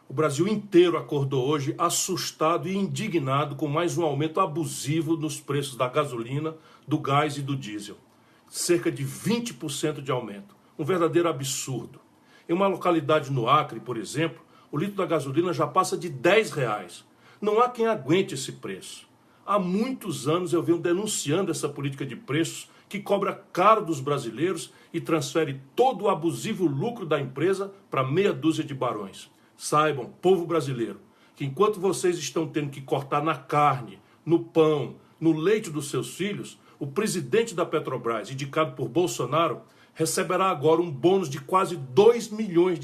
O Brasil inteiro acordou hoje assustado e indignado com mais um aumento abusivo nos preços da gasolina, do gás e do diesel. Cerca de 20% de aumento. Um verdadeiro absurdo. Em uma localidade no Acre, por exemplo, o litro da gasolina já passa de R$ 10. Não há quem aguente esse preço. Há muitos anos eu venho denunciando essa política de preços que cobra caro dos brasileiros e transfere todo o abusivo lucro da empresa para meia dúzia de barões. Saibam, povo brasileiro, que enquanto vocês estão tendo que cortar na carne, no pão, no leite dos seus filhos, o presidente da Petrobras, indicado por Bolsonaro, receberá agora um bônus de quase R$ 2 milhões.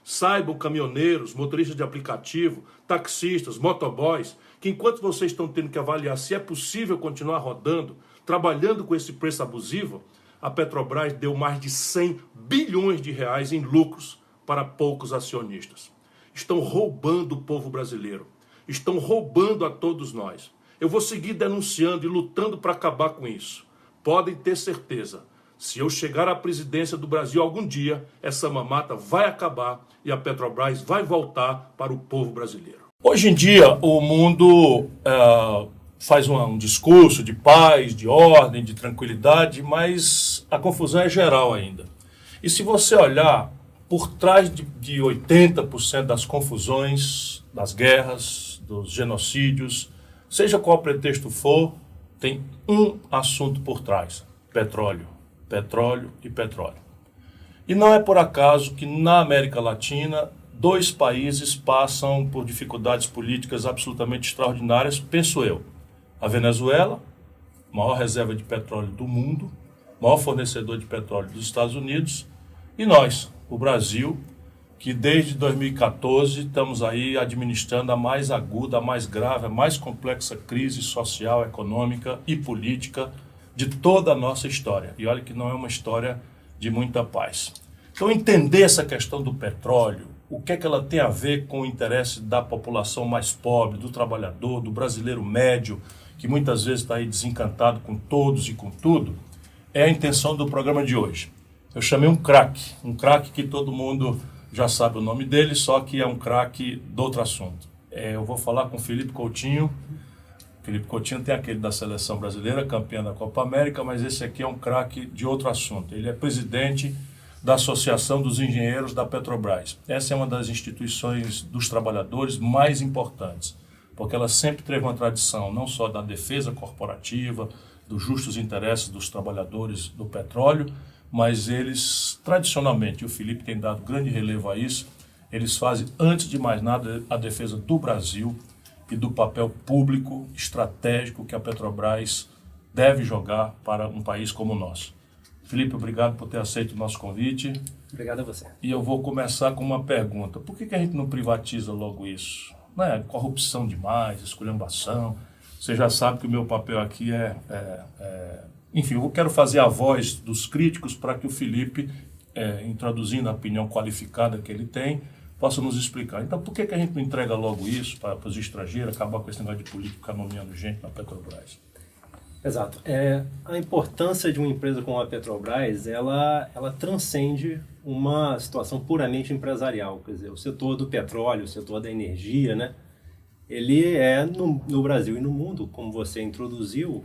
Saibam, caminhoneiros, motoristas de aplicativo, taxistas, motoboys, que enquanto vocês estão tendo que avaliar se é possível continuar rodando, trabalhando com esse preço abusivo, a Petrobras deu mais de R$ 100 bilhões em lucros para poucos acionistas. Estão roubando o povo brasileiro. Estão roubando a todos nós. Eu vou seguir denunciando e lutando para acabar com isso. Podem ter certeza. Se eu chegar à presidência do Brasil algum dia, essa mamata vai acabar e a Petrobras vai voltar para o povo brasileiro. Hoje em dia, o mundo faz um discurso de paz, de ordem, de tranquilidade, mas a confusão é geral ainda. E se você olhar, por trás de 80% das confusões, das guerras, dos genocídios, seja qual pretexto for, tem um assunto por trás: petróleo. Petróleo e petróleo. E não é por acaso que na América Latina, 2 países passam por dificuldades políticas absolutamente extraordinárias, penso eu. A Venezuela, maior reserva de petróleo do mundo, maior fornecedor de petróleo dos Estados Unidos, e nós, o Brasil, que desde 2014 estamos aí administrando a mais aguda, a mais grave, a mais complexa crise social, econômica e política de toda a nossa história. E olha que não é uma história de muita paz. Então, entender essa questão do petróleo, o que é que ela tem a ver com o interesse da população mais pobre, do trabalhador, do brasileiro médio, que muitas vezes está aí desencantado com todos e com tudo, é a intenção do programa de hoje. Eu chamei um craque que todo mundo já sabe o nome dele, só que é um craque de outro assunto. Eu vou falar com Felipe Coutinho. Felipe Coutinho tem aquele da seleção brasileira, campeão da Copa América, mas esse aqui é um craque de outro assunto. Ele é presidente da Associação dos Engenheiros da Petrobras. Essa é uma das instituições dos trabalhadores mais importantes, porque ela sempre teve uma tradição não só da defesa corporativa, dos justos interesses dos trabalhadores do petróleo, mas eles, tradicionalmente, e o Felipe tem dado grande relevo a isso, eles fazem, antes de mais nada, a defesa do Brasil e do papel público estratégico que a Petrobras deve jogar para um país como o nosso. Felipe, obrigado por ter aceito o nosso convite. Obrigado a você. E eu vou começar com uma pergunta. Por que a gente não privatiza logo isso? Não é corrupção demais, esculhambação. Você já sabe que o meu papel aqui Enfim, eu quero fazer a voz dos críticos para que o Felipe, introduzindo a opinião qualificada que ele tem, possa nos explicar. Então, por que a gente não entrega logo isso para os estrangeiros, acabar com esse negócio de político ficar nomeando gente na Petrobras? Exato. A importância de uma empresa como a Petrobras, ela transcende uma situação puramente empresarial. Quer dizer, o setor do petróleo, o setor da energia, né? Ele é, no Brasil e no mundo, como você introduziu,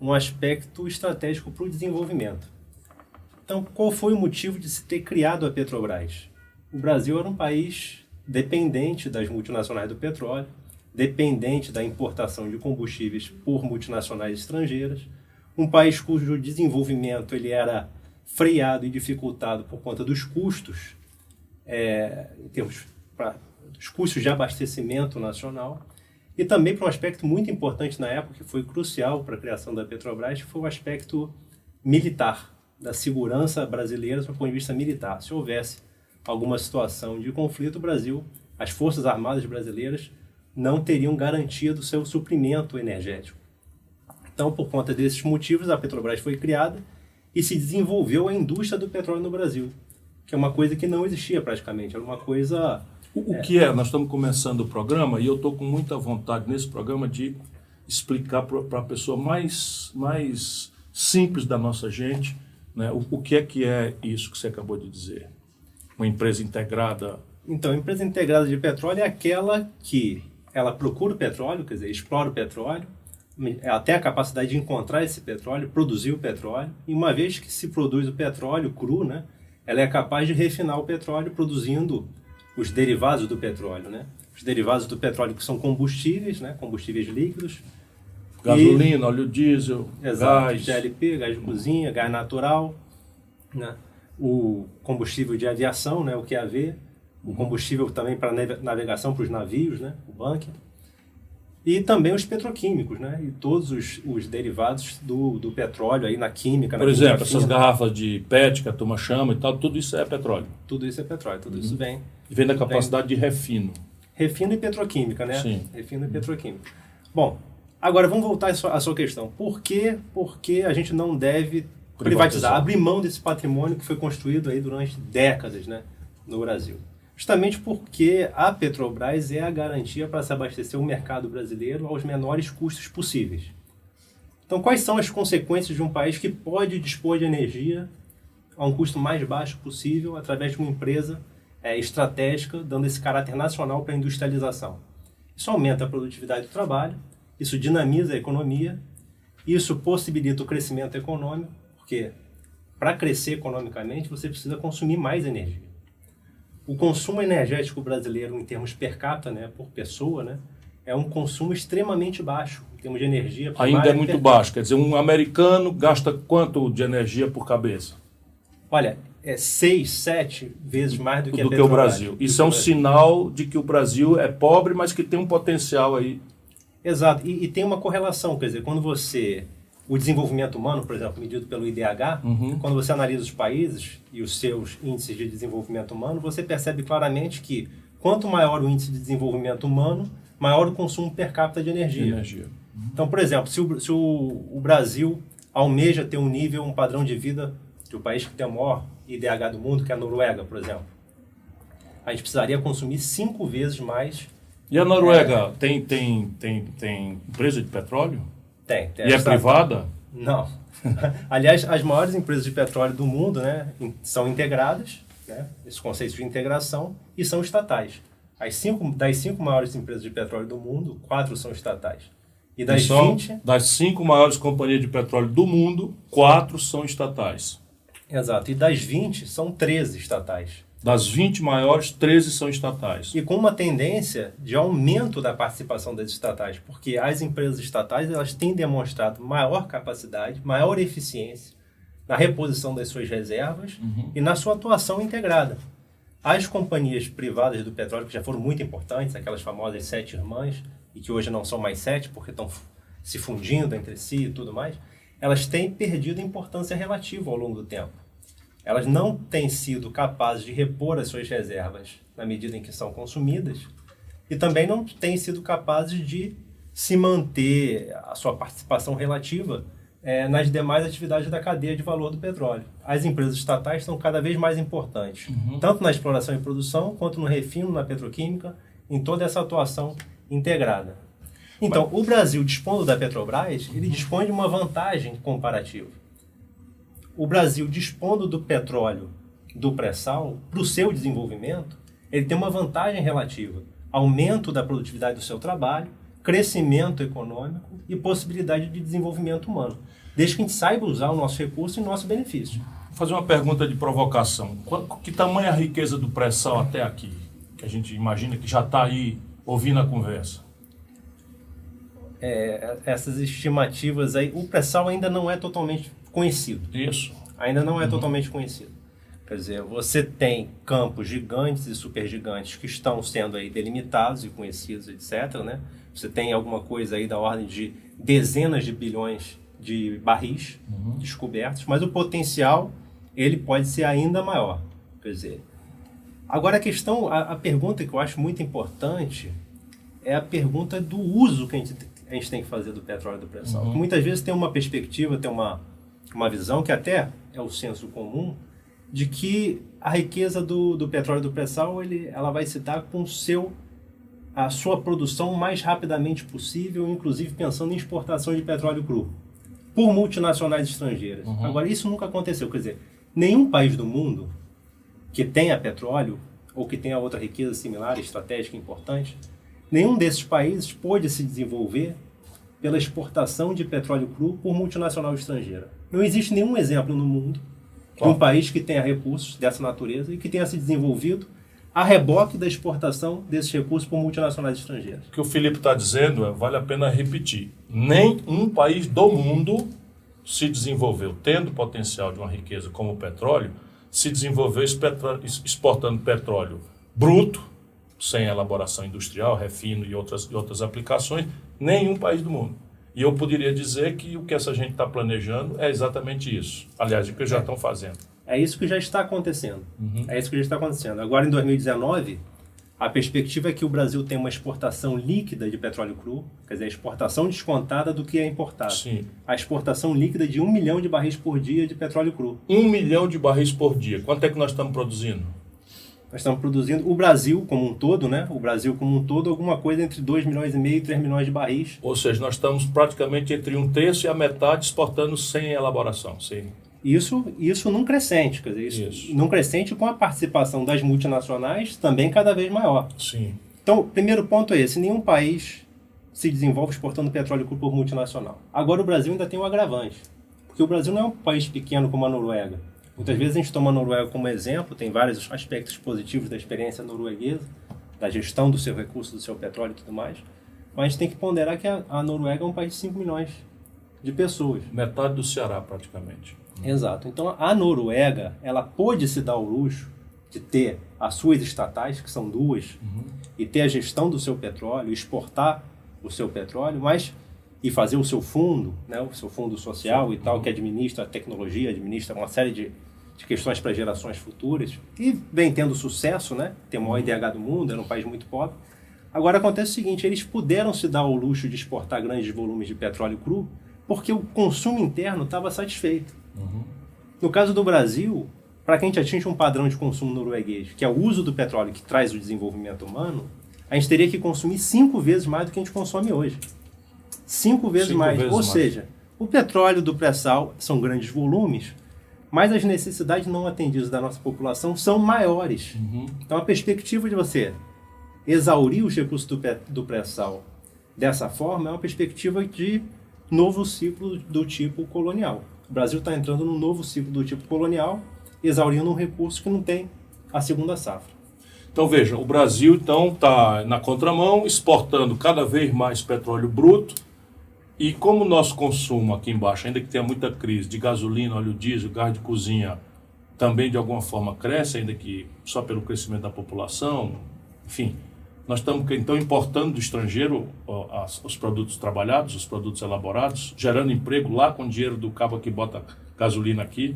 um aspecto estratégico para o desenvolvimento. Então, qual foi o motivo de se ter criado a Petrobras? O Brasil era um país dependente das multinacionais do petróleo, dependente da importação de combustíveis por multinacionais estrangeiras, um país cujo desenvolvimento ele era freado e dificultado por conta dos custos, em termos dos custos de abastecimento nacional, e também para um aspecto muito importante na época, que foi crucial para a criação da Petrobras, que foi o aspecto militar, da segurança brasileira do ponto de vista militar. Se houvesse alguma situação de conflito, o Brasil, as Forças Armadas brasileiras não teriam garantia do seu suprimento energético. Então, por conta desses motivos, a Petrobras foi criada e se desenvolveu a indústria do petróleo no Brasil, que é uma coisa que não existia praticamente, era uma coisa... O que é? Nós estamos começando o programa e eu estou com muita vontade nesse programa de explicar para a pessoa mais simples da nossa gente, né, o que é isso que você acabou de dizer. Uma empresa integrada Então, a empresa integrada de petróleo é aquela que ela procura o petróleo, quer dizer, explora o petróleo, até a capacidade de encontrar esse petróleo, produzir o petróleo, e uma vez que se produz o petróleo cru, né, ela é capaz de refinar o petróleo produzindo os derivados do petróleo, né? Os derivados do petróleo que são combustíveis, né, combustíveis líquidos. Gasolina, óleo diesel, exato, gás. GLP, gás de cozinha, gás natural, né? O combustível de aviação, né, o QAV, o combustível também para navegação para os navios, né, o bunker. E também os petroquímicos, né? E todos os derivados do petróleo aí na química. Por exemplo, essas garrafas de PET que a turma chama e tal, tudo isso é petróleo. Tudo isso é petróleo, tudo isso vem. E vem da capacidade de refino. Refino e petroquímica, né? Sim. Refino e petroquímica. Bom, agora vamos voltar à sua questão. Por que a gente não deve privatizar, abrir mão desse patrimônio que foi construído aí durante décadas, né, no Brasil? Justamente porque a Petrobras é a garantia para se abastecer o mercado brasileiro aos menores custos possíveis. Então, quais são as consequências de um país que pode dispor de energia a um custo mais baixo possível através de uma empresa estratégica, dando esse caráter nacional para a industrialização? Isso aumenta a produtividade do trabalho, isso dinamiza a economia, isso possibilita o crescimento econômico, porque para crescer economicamente você precisa consumir mais energia. O consumo energético brasileiro, em termos per capita, né, por pessoa, né, é um consumo extremamente baixo, em termos de energia primária. Ainda é muito baixo. Quer dizer, um americano gasta quanto de energia por cabeça? Olha, é 6, 7 vezes mais do que a Petrobras. O Brasil. Isso é um sinal de que o Brasil é pobre, mas que tem um potencial aí. Exato. E tem uma correlação. Quer dizer, quando você... O desenvolvimento humano, por exemplo, medido pelo IDH, quando você analisa os países e os seus índices de desenvolvimento humano, você percebe claramente que quanto maior o índice de desenvolvimento humano, maior o consumo per capita de energia. Então, por exemplo, se o Brasil almeja ter um padrão de vida de um país que tem o maior IDH do mundo, que é a Noruega, por exemplo, a gente precisaria consumir 5 vezes mais. E a Noruega tem empresa de petróleo? Tem. E é privada? Não. Aliás, as maiores empresas de petróleo do mundo, né, são integradas, né, esse conceito de integração, e são estatais. Das 5 maiores empresas de petróleo do mundo, 4 são estatais. E das 20... Das 5 maiores companhias de petróleo do mundo, 4 são estatais. Exato. E das 20, são 13 estatais. Das 20 maiores, 13 são estatais. E com uma tendência de aumento da participação das estatais, porque as empresas estatais elas têm demonstrado maior capacidade, maior eficiência na reposição das suas reservas e na sua atuação integrada. As companhias privadas do petróleo, que já foram muito importantes, aquelas famosas 7 irmãs, e que hoje não são mais 7 porque estão se fundindo entre si e tudo mais, elas têm perdido importância relativa ao longo do tempo. Elas não têm sido capazes de repor as suas reservas na medida em que são consumidas e também não têm sido capazes de se manter a sua participação relativa nas demais atividades da cadeia de valor do petróleo. As empresas estatais são cada vez mais importantes, tanto na exploração e produção, quanto no refino, na petroquímica, em toda essa atuação integrada. Então, o Brasil, dispondo da Petrobras, ele dispõe de uma vantagem comparativa. O Brasil, dispondo do petróleo do pré-sal, para o seu desenvolvimento, ele tem uma vantagem relativa. Aumento da produtividade do seu trabalho, crescimento econômico e possibilidade de desenvolvimento humano. Desde que a gente saiba usar o nosso recurso em nosso benefício. Vou fazer uma pergunta de provocação. Que tamanho é a riqueza do pré-sal até aqui? Que a gente imagina que já está aí ouvindo a conversa. Essas estimativas aí, o pré-sal ainda não é totalmente conhecido. Isso. Ainda não é totalmente conhecido. Quer dizer, você tem campos gigantes e supergigantes que estão sendo aí delimitados e conhecidos, etc., né? Você tem alguma coisa aí da ordem de dezenas de bilhões de barris descobertos, mas o potencial, ele pode ser ainda maior. Quer dizer, agora a pergunta que eu acho muito importante é a pergunta do uso que a gente tem que fazer do petróleo do pré-sal. Muitas vezes tem uma perspectiva, tem uma visão que até é o senso comum, de que a riqueza do petróleo do pré-sal ela vai se dar com a sua produção o mais rapidamente possível, inclusive pensando em exportação de petróleo cru, por multinacionais estrangeiras. Agora, isso nunca aconteceu. Quer dizer, nenhum país do mundo que tenha petróleo ou que tenha outra riqueza similar, estratégica importante, nenhum desses países pôde se desenvolver pela exportação de petróleo cru por multinacional estrangeira. Não existe nenhum exemplo no mundo de um país que tenha recursos dessa natureza e que tenha se desenvolvido a reboque da exportação desses recursos por multinacionais estrangeiras. O que o Felipe está dizendo, vale a pena repetir. Nem um país do mundo se desenvolveu, tendo potencial de uma riqueza como o petróleo, se desenvolveu exportando petróleo bruto, sem elaboração industrial, refino e outras aplicações, nenhum país do mundo. E eu poderia dizer que o que essa gente está planejando é exatamente isso. Aliás, o que já estão fazendo. É isso que já está acontecendo. É isso que já está acontecendo. Agora, em 2019, a perspectiva é que o Brasil tenha uma exportação líquida de petróleo cru, quer dizer, a exportação descontada do que é importado. Sim. A exportação líquida de 1 milhão de barris por dia de petróleo cru. 1 milhão de barris por dia. Quanto é que nós estamos produzindo? Nós estamos produzindo, o Brasil como um todo, né? O Brasil como um todo, alguma coisa entre 2,5 milhões e 3 milhões de barris. Ou seja, nós estamos praticamente entre 1/3 e a metade exportando sem elaboração. Sim. Isso num crescente, quer dizer, isso num crescente com a participação das multinacionais também cada vez maior. Sim. Então, o primeiro ponto é esse, nenhum país se desenvolve exportando petróleo cru por multinacional. Agora o Brasil ainda tem um agravante, porque o Brasil não é um país pequeno como a Noruega. Muitas vezes a gente toma a Noruega como exemplo, tem vários aspectos positivos da experiência norueguesa, da gestão do seu recurso, do seu petróleo e tudo mais, mas a gente tem que ponderar que a Noruega é um país de 5 milhões de pessoas. Metade do Ceará, praticamente. Exato. Então, a Noruega, ela pôde se dar o luxo de ter as suas estatais, que são duas, e ter a gestão do seu petróleo, exportar o seu petróleo, e fazer o seu fundo, né, o seu fundo social e tal, que administra a tecnologia, administra uma série de questões para gerações futuras, e vem tendo sucesso, né, tem o maior IDH do mundo, era um país muito pobre. Agora acontece o seguinte, eles puderam se dar o luxo de exportar grandes volumes de petróleo cru, porque o consumo interno estava satisfeito. No caso do Brasil, para que a gente atinja um padrão de consumo norueguês, que é o uso do petróleo que traz o desenvolvimento humano, a gente teria que consumir 5 vezes mais do que a gente consome hoje. 5 vezes mais. Ou seja, o petróleo do pré-sal são grandes volumes, mas as necessidades não atendidas da nossa população são maiores. Então, a perspectiva de você exaurir os recursos do pré-sal dessa forma é uma perspectiva de novo ciclo do tipo colonial. O Brasil está entrando num novo ciclo do tipo colonial, exaurindo um recurso que não tem a segunda safra. Então, veja, o Brasil está na contramão, exportando cada vez mais petróleo bruto, e como o nosso consumo aqui embaixo, ainda que tenha muita crise de gasolina, óleo diesel, gás de cozinha, também de alguma forma cresce, ainda que só pelo crescimento da população, enfim, nós estamos então importando do estrangeiro os produtos trabalhados, os produtos elaborados, gerando emprego lá com o dinheiro do cabo que bota gasolina aqui.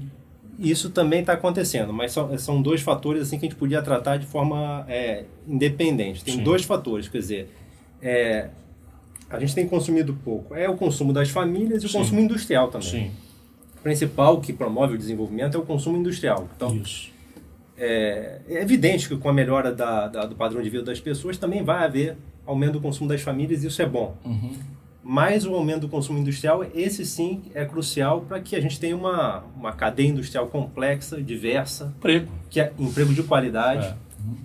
Isso também está acontecendo, mas são dois fatores assim que a gente podia tratar de forma independente. Tem dois fatores, quer dizer, a gente tem consumido pouco. É o consumo das famílias e o consumo industrial também. Sim. O principal que promove o desenvolvimento é o consumo industrial. Então, isso. É evidente que com a melhora do padrão de vida das pessoas também vai haver aumento do consumo das famílias e isso é bom. Mas o aumento do consumo industrial, esse sim é crucial para que a gente tenha uma cadeia industrial complexa, diversa, que é emprego de qualidade,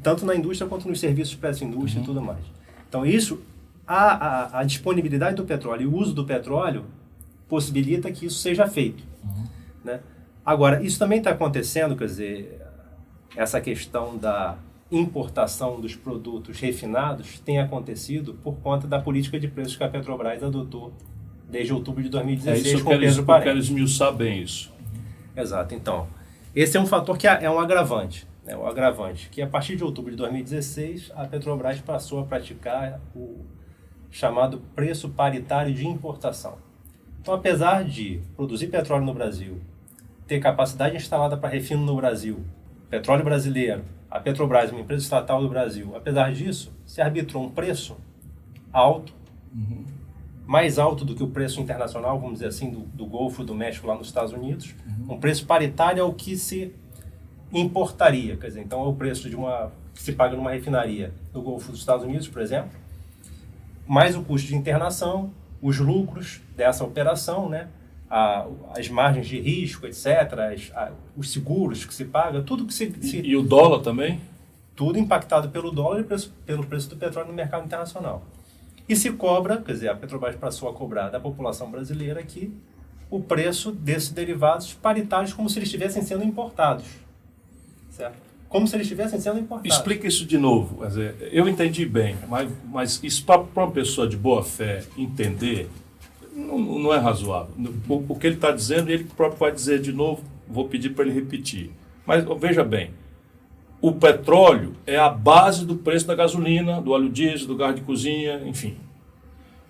tanto na indústria quanto nos serviços para essa indústria e tudo mais. Então isso, a disponibilidade do petróleo e o uso do petróleo possibilita que isso seja feito. Né? Agora, isso também está acontecendo, quer dizer, essa questão da importação dos produtos refinados tem acontecido por conta da política de preços que a Petrobras adotou desde outubro de 2016 com Pedro Parente. Eu quero esmiuçar bem isso. Exato. Então, esse é um fator que é um agravante. Né? O agravante que a partir de outubro de 2016 a Petrobras passou a praticar o chamado preço paritário de importação. Então, apesar de produzir petróleo no Brasil, ter capacidade instalada para refino no Brasil, petróleo brasileiro, a Petrobras, uma empresa estatal do Brasil, apesar disso, se arbitrou um preço alto, mais alto do que o preço internacional, vamos dizer assim, do Golfo do México lá nos Estados Unidos, um preço paritário ao que se importaria, quer dizer, então é o preço que se paga numa refinaria no Golfo dos Estados Unidos, por exemplo, mais o custo de internação, os lucros dessa operação, né? As margens de risco, etc., os seguros que se paga, tudo que se... E o dólar também? Tudo impactado pelo dólar e pelo preço do petróleo no mercado internacional. E se cobra, quer dizer, a Petrobras passou a cobrar da população brasileira aqui o preço desses derivados paritários como se eles estivessem sendo importados. Certo? Como se eles estivessem sendo importados. Explica isso de novo. Quer dizer, eu entendi bem, mas isso para uma pessoa de boa fé entender não é razoável. O que ele está dizendo, ele próprio vai dizer de novo, vou pedir para ele repetir. Mas veja bem, o petróleo é a base do preço da gasolina, do óleo diesel, do gás de cozinha, enfim.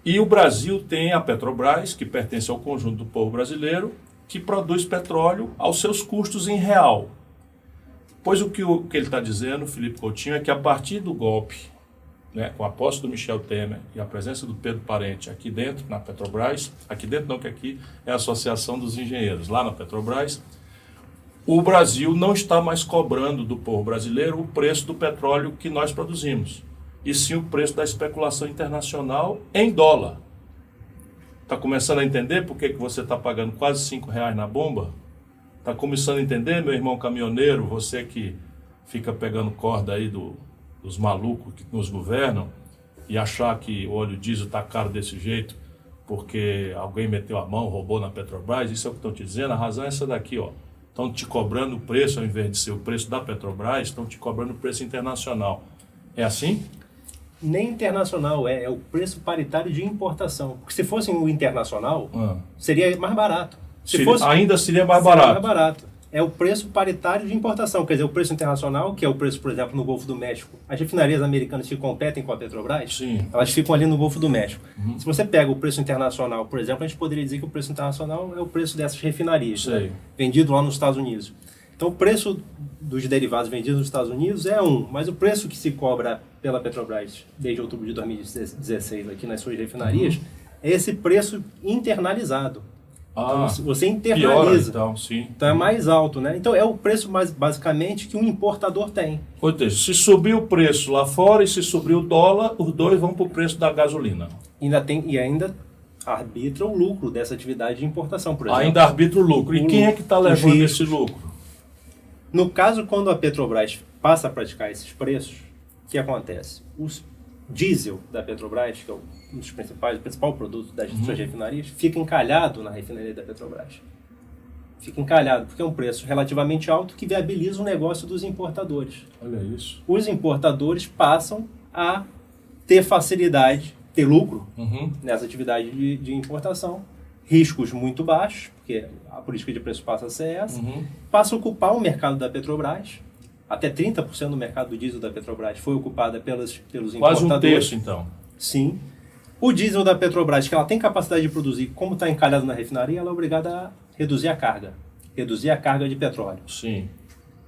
E o Brasil tem a Petrobras, que pertence ao conjunto do povo brasileiro, que produz petróleo aos seus custos em real. Pois o que ele está dizendo, Felipe Coutinho, é que a partir do golpe, né, com a posse do Michel Temer e a presença do Pedro Parente aqui dentro, na Petrobras, aqui dentro não, que aqui é a Associação dos Engenheiros, lá na Petrobras, o Brasil não está mais cobrando do povo brasileiro o preço do petróleo que nós produzimos, e sim o preço da especulação internacional em dólar. Está começando a entender por que você está pagando quase R$5 na bomba? Está começando a entender, meu irmão caminhoneiro, você que fica pegando corda aí dos malucos que nos governam e achar que o óleo diesel está caro desse jeito porque alguém meteu a mão, roubou na Petrobras? Isso é o que estão te dizendo. A razão é essa daqui, ó. Estão te cobrando o preço, ao invés de ser o preço da Petrobras, estão te cobrando o preço internacional. É assim? Nem internacional, é o preço paritário de importação. Porque se fosse o internacional, seria mais barato. Ainda seria mais barato. Mais barato. É o preço paritário de importação, quer dizer, o preço internacional, que é o preço, por exemplo, no Golfo do México. As refinarias americanas que competem com a Petrobras, sim, elas ficam ali no Golfo do México. Se você pega o preço internacional, por exemplo, a gente poderia dizer que o preço internacional é o preço dessas refinarias, né? Vendido lá nos Estados Unidos. Então, o preço dos derivados vendidos nos Estados Unidos é mas o preço que se cobra pela Petrobras desde outubro de 2016 aqui nas suas refinarias é esse preço internalizado. Então, você internaliza. Então, sim. Então é mais alto, né? Então é o preço mais basicamente que um importador tem. Ou seja, se subir o preço lá fora e se subir o dólar, os dois vão para o preço da gasolina. Ainda arbitra o lucro dessa atividade de importação, por exemplo. Ainda arbitra o lucro. E quem é que está levando esse lucro? No caso, quando a Petrobras passa a praticar esses preços, o que acontece? O diesel da Petrobras, que é um dos principais, o principal produto das suas refinarias, fica encalhado na refinaria da Petrobras. Fica encalhado, porque é um preço relativamente alto que viabiliza o negócio dos importadores. Olha isso. Os importadores passam a ter facilidade, ter lucro nessa atividade de importação, riscos muito baixos, porque a política de preço passa a ser essa, passa a ocupar o mercado da Petrobras. Até 30% do mercado do diesel da Petrobras foi ocupada pelos importadores. Quase um terço, então. Sim. O diesel da Petrobras, que ela tem capacidade de produzir, como está encalhado na refinaria, ela é obrigada a reduzir a carga. Reduzir a carga de petróleo. Sim.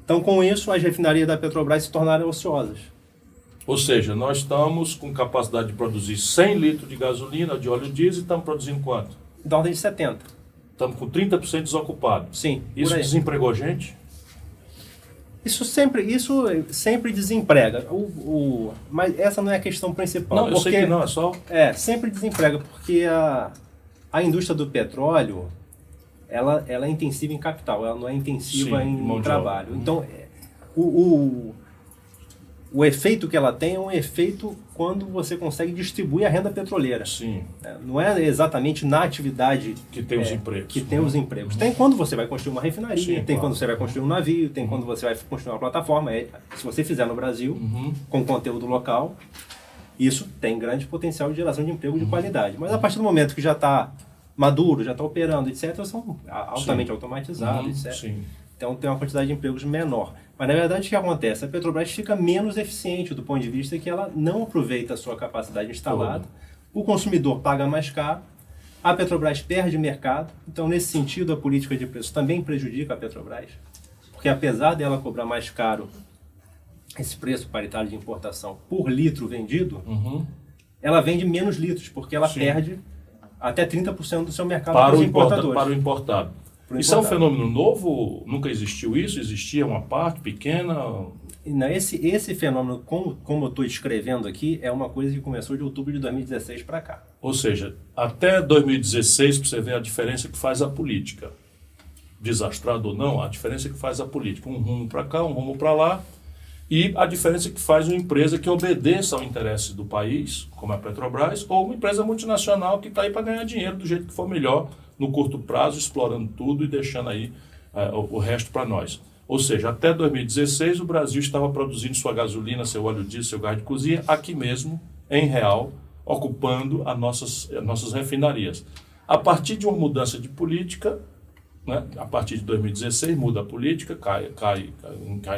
Então, com isso, as refinarias da Petrobras se tornaram ociosas. Ou seja, nós estamos com capacidade de produzir 100 litros de gasolina, de óleo diesel, e estamos produzindo quanto? Da ordem de 70. Estamos com 30% desocupado. Sim. Isso desempregou gente? Isso sempre desemprega. Mas essa não é a questão principal. Não, eu sei que não, é só... sempre desemprega, porque a indústria do petróleo, ela é intensiva em capital, ela não é intensiva em trabalho. Então, o efeito que ela tem é um efeito quando você consegue distribuir a renda petroleira. Sim. Não é exatamente na atividade que tem os empregos. Que tem os empregos. Tem quando você vai construir uma refinaria, tem quando você vai construir um navio, tem quando você vai construir uma plataforma. Se você fizer no Brasil, com conteúdo local, isso tem grande potencial de geração de emprego de qualidade. Mas a partir do momento que já está maduro, já está operando, etc., são altamente automatizados, etc. Sim. Então tem uma quantidade de empregos menor. Mas na verdade o que acontece? A Petrobras fica menos eficiente do ponto de vista que ela não aproveita a sua capacidade instalada, o consumidor paga mais caro, a Petrobras perde mercado. Então nesse sentido a política de preço também prejudica a Petrobras, porque apesar dela cobrar mais caro esse preço paritário de importação por litro vendido, ela vende menos litros, porque ela perde até 30% do seu mercado para os importadores. Para o importado. Isso é um fenômeno novo? Nunca existiu isso? Existia uma parte pequena? Não, esse fenômeno, como eu estou escrevendo aqui, é uma coisa que começou de outubro de 2016 para cá. Ou seja, até 2016, para você ver a diferença que faz a política. Desastrado ou não, a diferença que faz a política. Um rumo para cá, um rumo para lá. E a diferença é que faz uma empresa que obedeça ao interesse do país, como a Petrobras, ou uma empresa multinacional que está aí para ganhar dinheiro do jeito que for melhor, no curto prazo, explorando tudo e deixando aí o resto para nós. Ou seja, até 2016 o Brasil estava produzindo sua gasolina, seu óleo diesel, seu gás de cozinha, aqui mesmo, em real, ocupando as nossas refinarias. A partir de uma mudança de política, né, a partir de 2016 muda a política, cai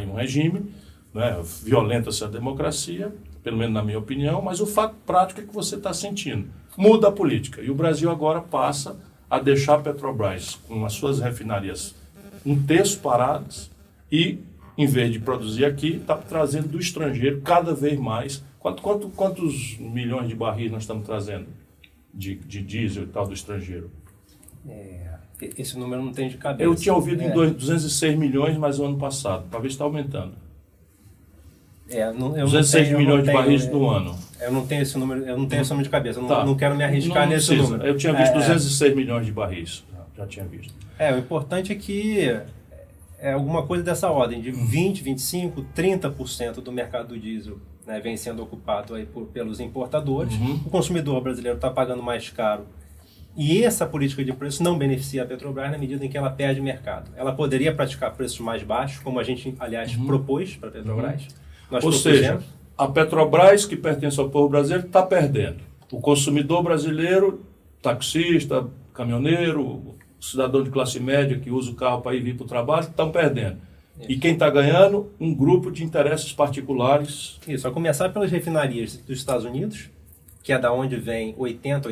um regime, né, violenta-se a democracia, pelo menos na minha opinião, mas o fato prático é que você está sentindo. Muda a política e o Brasil agora passa a deixar a Petrobras com as suas refinarias um terço paradas e, em vez de produzir aqui, está trazendo do estrangeiro cada vez mais. Quantos milhões de barris nós estamos trazendo de diesel e tal do estrangeiro? Esse número não tem de cabeça. Eu tinha ouvido em 206 milhões, mas o ano passado. Talvez está aumentando. 206 milhões de barris no ano. Eu não tenho esse número, de cabeça. Eu não quero me arriscar nesse número. Eu tinha visto 206 milhões de barris. Já tinha visto. O importante é que é alguma coisa dessa ordem, de 20%, 25%, 30% do mercado do diesel, né, vem sendo ocupado aí pelos importadores. O consumidor brasileiro está pagando mais caro. E essa política de preço não beneficia a Petrobras na medida em que ela perde mercado. Ela poderia praticar preços mais baixos, como a gente, aliás, propôs para a Petrobras. Ou seja, a Petrobras, que pertence ao povo brasileiro, está perdendo. O consumidor brasileiro, taxista, caminhoneiro, cidadão de classe média que usa o carro para ir vir para o trabalho, estão perdendo. E quem está ganhando? Um grupo de interesses particulares. Isso, a começar pelas refinarias dos Estados Unidos, que é da onde vem 80%,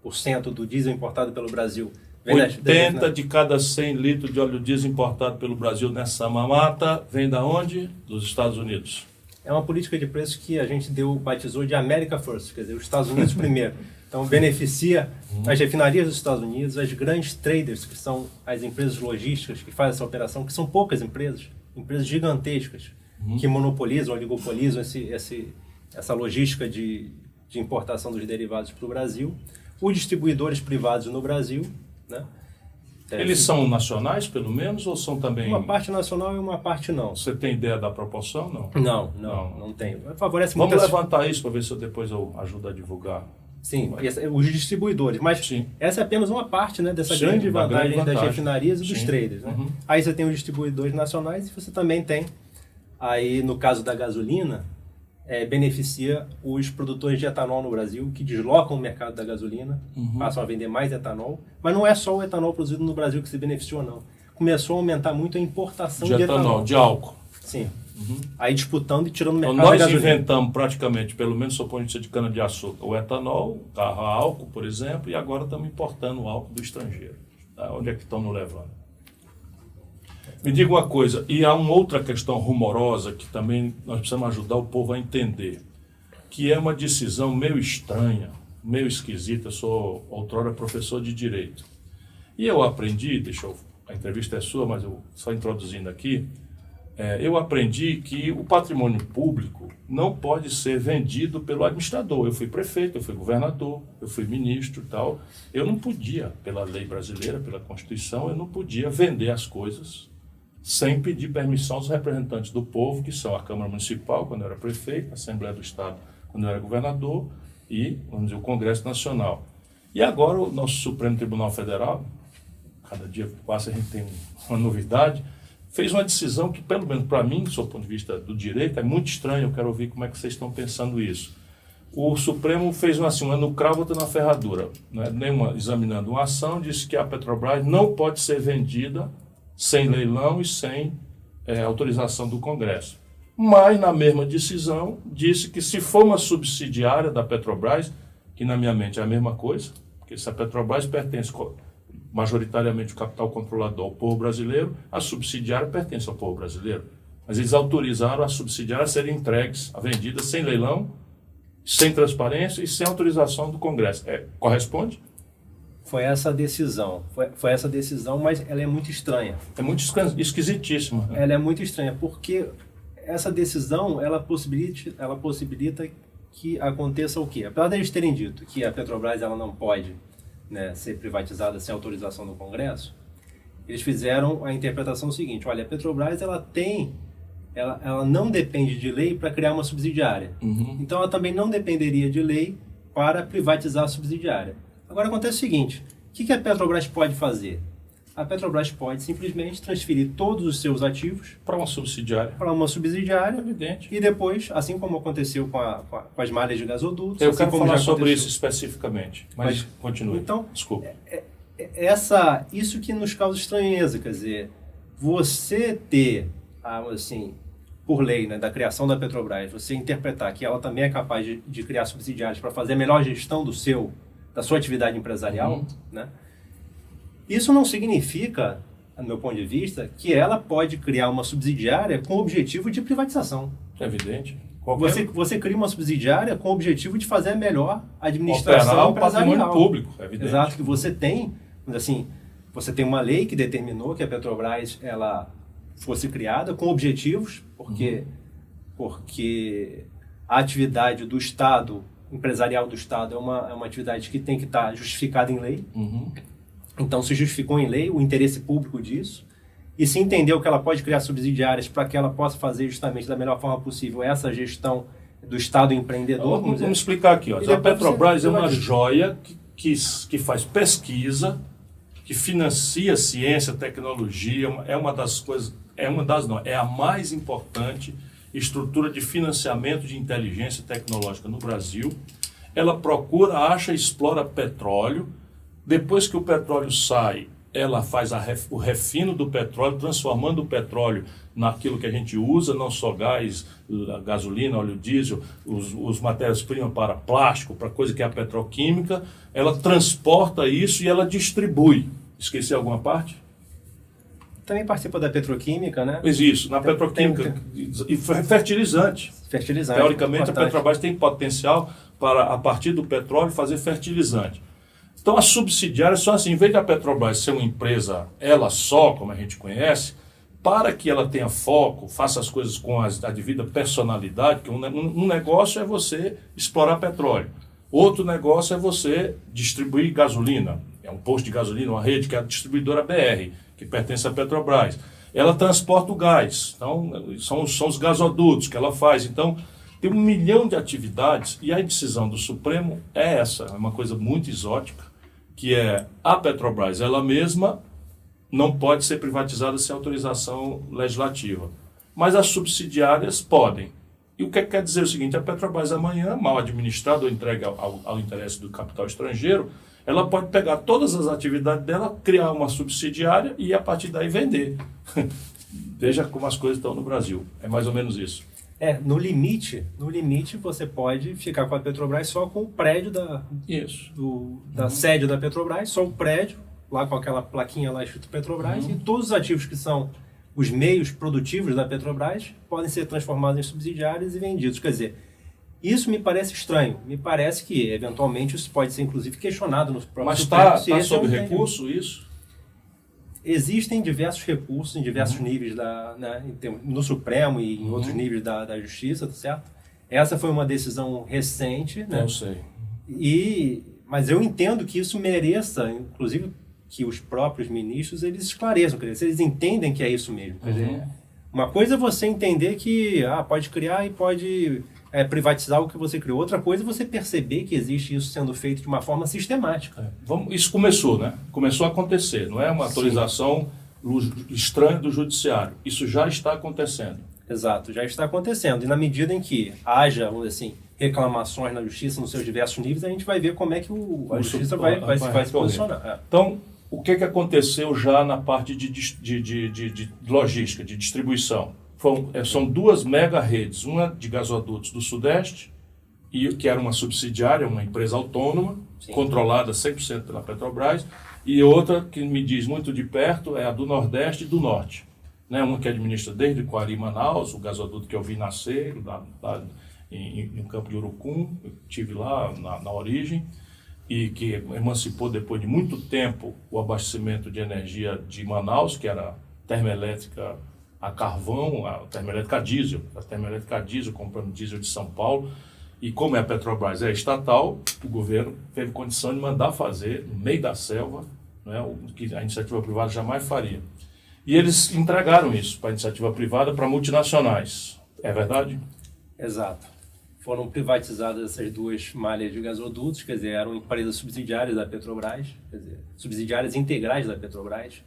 85% do diesel importado pelo Brasil. 80 de cada 100 litros de óleo diesel importado pelo Brasil nessa mamata vem da onde? Dos Estados Unidos. É uma política de preço que a gente batizou de America First, quer dizer, os Estados Unidos primeiro. Então, beneficia as refinarias dos Estados Unidos, as grandes traders, que são as empresas logísticas que fazem essa operação, que são poucas empresas gigantescas, que monopolizam, oligopolizam essa logística de importação dos derivados para o Brasil. Os distribuidores privados no Brasil, né? Eles são nacionais, pelo menos, ou são também... Uma parte nacional e uma parte não. Você tem ideia da proporção, não? Não tenho. Favorece Vamos levantar isso para ver se depois eu ajudo a divulgar. Sim, os distribuidores, mas essa é apenas uma parte, né, dessa grande vantagem das refinarias e dos traders. Né? Aí você tem os distribuidores nacionais e você também tem, aí no caso da gasolina, beneficia os produtores de etanol no Brasil, que deslocam o mercado da gasolina, passam a vender mais etanol, mas não é só o etanol produzido no Brasil que se beneficiou, não. Começou a aumentar muito a importação de etanol. De álcool. Sim. Aí disputando e tirando o mercado então, da gasolina. Nós inventamos praticamente, pelo menos do ponto de vista de cana-de-açúcar, o etanol, o carro a álcool, por exemplo, e agora estamos importando o álcool do estrangeiro. Tá? Onde é que estão nos levando? Me diga uma coisa, e há uma outra questão rumorosa que também nós precisamos ajudar o povo a entender, que é uma decisão meio estranha, meio esquisita. Eu sou outrora professor de Direito. E eu aprendi, a entrevista é sua, mas eu só introduzindo aqui, eu aprendi que o patrimônio público não pode ser vendido pelo administrador. Eu fui prefeito, eu fui governador, eu fui ministro e tal. Eu não podia, pela lei brasileira, pela Constituição, eu não podia vender as coisas sem pedir permissão aos representantes do povo, que são a Câmara Municipal, quando eu era prefeito, a Assembleia do Estado, quando eu era governador, e, vamos dizer, o Congresso Nacional. E agora o nosso Supremo Tribunal Federal, cada dia que passa a gente tem uma novidade, fez uma decisão que, pelo menos para mim, do ponto de vista do direito, é muito estranho. Eu quero ouvir como é que vocês estão pensando isso. O Supremo fez uma no cravo, outra na ferradura. Né? Examinando uma ação, disse que a Petrobras não pode ser vendida sem leilão e sem autorização do Congresso. Mas, na mesma decisão, disse que se for uma subsidiária da Petrobras, que na minha mente é a mesma coisa, porque se a Petrobras pertence majoritariamente o capital controlador ao povo brasileiro, a subsidiária pertence ao povo brasileiro. Mas eles autorizaram a subsidiária a serem entregues, a vendida sem leilão, sem transparência e sem autorização do Congresso. Corresponde? Foi essa a decisão. Foi essa decisão, mas ela é muito estranha. É muito esquisitíssima. Ela é muito estranha, porque essa decisão, ela possibilita que aconteça o quê? Apesar deles terem dito que a Petrobras ela não pode, né, ser privatizada sem autorização do Congresso, eles fizeram a interpretação seguinte: olha, a Petrobras ela tem ela não depende de lei para criar uma subsidiária. Então, ela também não dependeria de lei para privatizar a subsidiária. Agora, acontece o seguinte, o que a Petrobras pode fazer? A Petrobras pode simplesmente transferir todos os seus ativos para uma subsidiária. Evidente. E depois, assim como aconteceu com as malhas de gasodutos... Eu assim quero como falar já sobre aconteceu. isso especificamente, mas continue. Então, desculpa. Isso que nos causa estranheza, quer dizer, você ter, assim, por lei, né, da criação da Petrobras, você interpretar que ela também é capaz de criar subsidiárias para fazer a melhor gestão da sua atividade empresarial, né? Isso não significa, do meu ponto de vista, que ela pode criar uma subsidiária com o objetivo de privatização. É evidente. Você cria uma subsidiária com o objetivo de fazer a melhor administração operar empresarial. O patrimônio público, é evidente. Exato, que você tem, assim, você tem uma lei que determinou que a Petrobras ela fosse criada com objetivos, porque a atividade do Estado, empresarial do Estado, é uma atividade que tem que estar justificada em lei. Então, se justificou em lei o interesse público disso, e se entendeu que ela pode criar subsidiárias para que ela possa fazer justamente da melhor forma possível essa gestão do Estado empreendedor. Vamos explicar aqui. Ó. A Petrobras é uma joia que faz pesquisa, que financia ciência, tecnologia, é a mais importante estrutura de financiamento de inteligência tecnológica no Brasil. Ela procura, acha e explora petróleo. Depois que o petróleo sai, ela faz o refino do petróleo, transformando o petróleo naquilo que a gente usa, não só gás, gasolina, óleo diesel, os matérias-primas para plástico, para coisa que é a petroquímica. Ela transporta isso e ela distribui. Esqueci alguma parte? Também participa da petroquímica, né? Isso, na petroquímica. E fertilizante. Teoricamente, importante. A Petrobras tem potencial para, a partir do petróleo, fazer fertilizante. Então, as subsidiárias são assim, em vez da Petrobras ser uma empresa ela só, como a gente conhece, para que ela tenha foco, faça as coisas com a devida personalidade, que um negócio é você explorar petróleo, outro negócio é você distribuir gasolina, é um posto de gasolina, uma rede que é a distribuidora BR, que pertence à Petrobras. Ela transporta o gás, então são os gasodutos que ela faz, então tem 1 milhão de atividades e a decisão do Supremo é essa, é uma coisa muito exótica, que é a Petrobras, ela mesma não pode ser privatizada sem autorização legislativa. Mas as subsidiárias podem. E o que quer dizer o seguinte, a Petrobras amanhã, mal administrada ou entregue ao interesse do capital estrangeiro, ela pode pegar todas as atividades dela, criar uma subsidiária e a partir daí vender. Veja como as coisas estão no Brasil. É mais ou menos isso. No limite você pode ficar com a Petrobras só com o prédio da sede da Petrobras, só o prédio, lá com aquela plaquinha lá escrito Petrobras, e todos os ativos que são os meios produtivos da Petrobras podem ser transformados em subsidiárias e vendidos. Quer dizer, isso me parece estranho. Me parece que, eventualmente, isso pode ser, inclusive, questionado nos próprios Supremo. Mas está sob recurso isso? Existem diversos recursos em diversos níveis no Supremo e em outros níveis da Justiça, tá certo? Essa foi uma decisão recente, né? Eu sei. Mas eu entendo que isso mereça, inclusive, que os próprios ministros eles esclareçam, quer dizer, se eles entendem que é isso mesmo. Quer dizer, uma coisa é você entender que pode criar e pode privatizar o que você criou. Outra coisa é você perceber que existe isso sendo feito de uma forma sistemática. Isso começou, né? Começou a acontecer. Não é uma autorização estranha do judiciário. Isso já está acontecendo. Exato, já está acontecendo. E na medida em que haja, assim, reclamações na justiça nos seus diversos níveis, a gente vai ver como é que a justiça vai se posicionar. Então, o que aconteceu já na parte de logística, de distribuição? São 2 mega-redes, uma de gasodutos do Sudeste, que era uma subsidiária, uma empresa autônoma, controlada 100% pela Petrobras, e outra que me diz muito de perto é a do Nordeste e do Norte. Né? Uma que administra desde Coari e Manaus, o gasoduto que eu vi nascer em Campo de Urucum, eu estive lá na origem, e que emancipou depois de muito tempo o abastecimento de energia de Manaus, que era termoelétrica a carvão, a termoelétrica a diesel. A termoelétrica a diesel comprando diesel de São Paulo. E como a Petrobras é estatal, o governo teve condição de mandar fazer, no meio da selva, né, o que a iniciativa privada jamais faria. E eles entregaram isso para a iniciativa privada, para multinacionais. É verdade? Exato. Foram privatizadas essas duas malhas de gasodutos, quer dizer, eram empresas subsidiárias da Petrobras, quer dizer, subsidiárias integrais da Petrobras.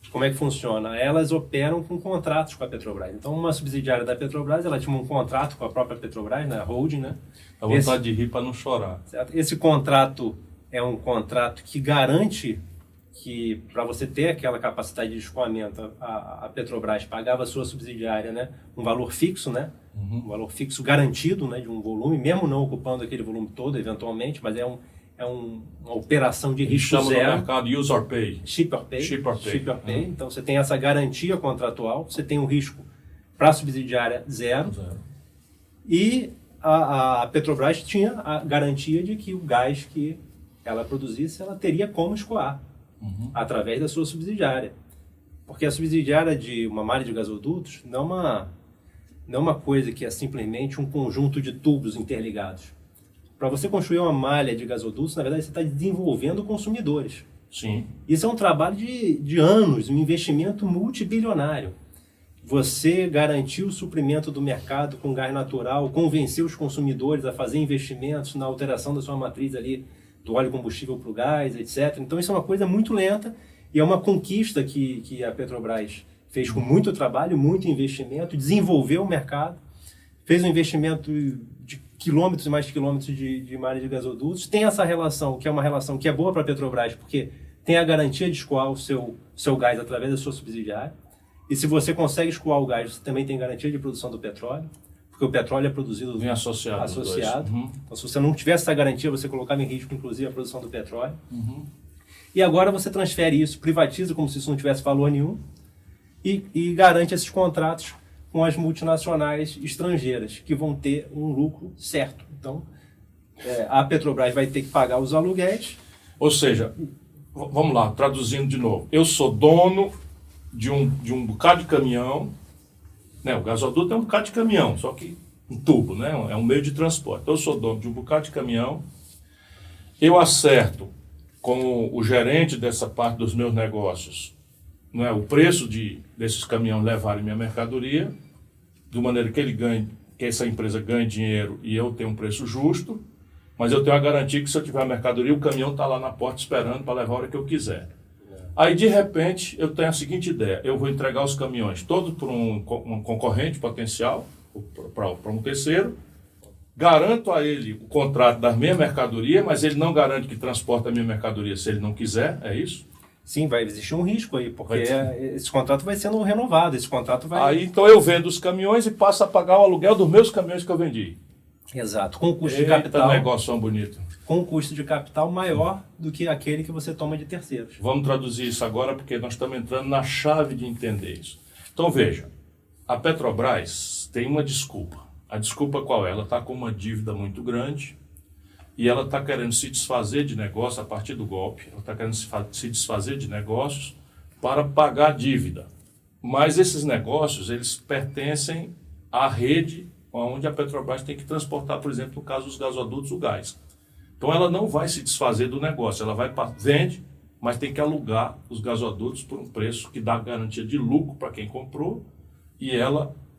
Como é que funciona? Elas operam com contratos com a Petrobras. Então, uma subsidiária da Petrobras, ela tinha um contrato com a própria Petrobras, né, a holding, né? Dá vontade de rir para não chorar. Certo? Esse contrato é um contrato que garante que, para você ter aquela capacidade de escoamento, a Petrobras pagava a sua subsidiária, né, um valor fixo, né? Um valor fixo garantido, né, de um volume, mesmo não ocupando aquele volume todo, eventualmente, mas é uma operação de risco chama zero. No mercado use or pay. Ship or pay. Ship or pay. Ship or pay. Então, você tem essa garantia contratual, você tem um risco para a subsidiária zero. E a Petrobras tinha a garantia de que o gás que ela produzisse, ela teria como escoar, através da sua subsidiária. Porque a subsidiária de uma malha de gasodutos não é uma coisa que é simplesmente um conjunto de tubos interligados. Para você construir uma malha de gasodutos, na verdade, você está desenvolvendo consumidores. Sim. Isso é um trabalho de anos, um investimento multibilionário. Você garantir o suprimento do mercado com gás natural, convencer os consumidores a fazer investimentos na alteração da sua matriz ali, do óleo combustível para o gás, etc. Então, isso é uma coisa muito lenta e é uma conquista que a Petrobras fez com muito trabalho, muito investimento, desenvolveu o mercado, fez um investimento de quilômetros e mais quilômetros de malha de gasodutos. Tem essa relação, que é uma relação que é boa para a Petrobras, porque tem a garantia de escoar o seu gás através da sua subsidiária. E se você consegue escoar o gás, você também tem garantia de produção do petróleo, porque o petróleo é produzido associado. Então, se você não tivesse essa garantia, você colocava em risco, inclusive, a produção do petróleo. E agora você transfere isso, privatiza como se isso não tivesse valor nenhum e garante esses contratos com as multinacionais estrangeiras, que vão ter um lucro certo. Então, a Petrobras vai ter que pagar os aluguéis. Ou seja, vamos lá, traduzindo de novo. Eu sou dono de um bocado de caminhão, né? O gasoduto é um bocado de caminhão, só que um tubo, né? É um meio de transporte. Então, eu sou dono de um bocado de caminhão, eu acerto com o gerente dessa parte dos meus negócios, não é, o preço desses caminhões levarem minha mercadoria, de maneira que ele ganhe, que essa empresa ganhe dinheiro e eu tenho um preço justo, mas eu tenho a garantia que se eu tiver a mercadoria, o caminhão está lá na porta esperando para levar a hora que eu quiser. Aí, de repente, eu tenho a seguinte ideia: eu vou entregar os caminhões todos para um concorrente potencial, para um terceiro, garanto a ele o contrato da minha mercadoria, mas ele não garante que transporta a minha mercadoria se ele não quiser, é isso? Sim, vai existir um risco aí, porque esse contrato vai sendo renovado, esse contrato vai... Aí, então, eu vendo os caminhões e passo a pagar o aluguel dos meus caminhões que eu vendi. Exato, com custo de capital... negócio bonito. Com um custo de capital maior do que aquele que você toma de terceiros. Vamos traduzir isso agora, porque nós estamos entrando na chave de entender isso. Então, veja, a Petrobras tem uma desculpa. A desculpa qual é? Ela está com uma dívida muito grande e ela está querendo se desfazer de negócio a partir do golpe. Ela está querendo se desfazer de negócios para pagar a dívida. Mas esses negócios, eles pertencem à rede onde a Petrobras tem que transportar, por exemplo, no caso dos gasodutos, o gás. Então, ela não vai se desfazer do negócio. Ela vende, mas tem que alugar os gasodutos por um preço que dá garantia de lucro para quem comprou.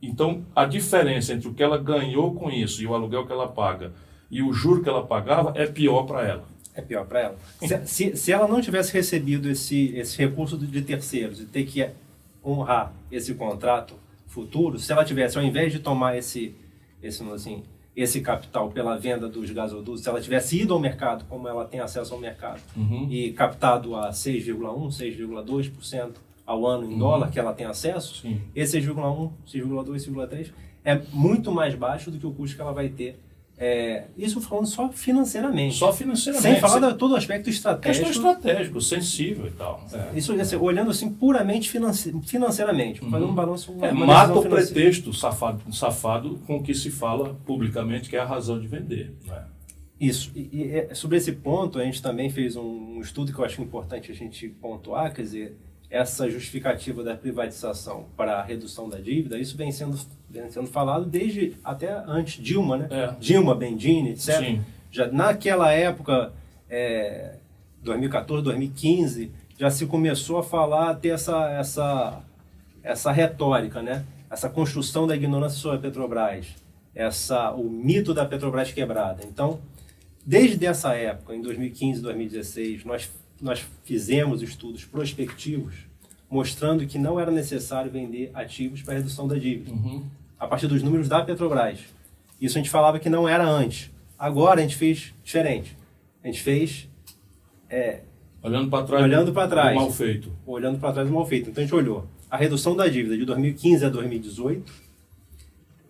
Então, a diferença entre o que ela ganhou com isso e o aluguel que ela paga e o juro que ela pagava é pior para ela. É pior para ela. Se ela não tivesse recebido esse recurso de terceiros e ter que honrar esse contrato futuro, se ela tivesse, ao invés de tomar esse capital pela venda dos gasodutos, se ela tivesse ido ao mercado, como ela tem acesso ao mercado, e captado a 6,1%, 6,2% ao ano em dólar, que ela tem acesso, esse 6,1%, 6,2%, 6,3% é muito mais baixo do que o custo que ela vai ter. Isso falando só financeiramente. Só financeiramente. Sem falar de todo o aspecto estratégico. Questão estratégico, sensível e tal. Isso, assim, olhando assim puramente financeiramente, fazendo um balanço... Mata o pretexto safado com o que se fala publicamente, que é a razão de vender. Né? Isso. E sobre esse ponto, a gente também fez um estudo que eu acho importante a gente pontuar, quer dizer, essa justificativa da privatização para a redução da dívida, isso vem sendo falado desde até antes Dilma, né? Dilma, Bendini, etc. Sim. Já naquela época, 2014, 2015, já se começou a falar, ter essa retórica, né? Essa construção da ignorância sobre a Petrobras, o mito da Petrobras quebrada. Então, desde essa época, em 2015, 2016, nós fizemos estudos prospectivos mostrando que não era necessário vender ativos para redução da dívida, a partir dos números da Petrobras. Isso a gente falava que não era antes. Agora a gente fez diferente. A gente fez... olhando para trás, do mal feito. Olhando para trás do mal feito. Então a gente olhou a redução da dívida de 2015 a 2018.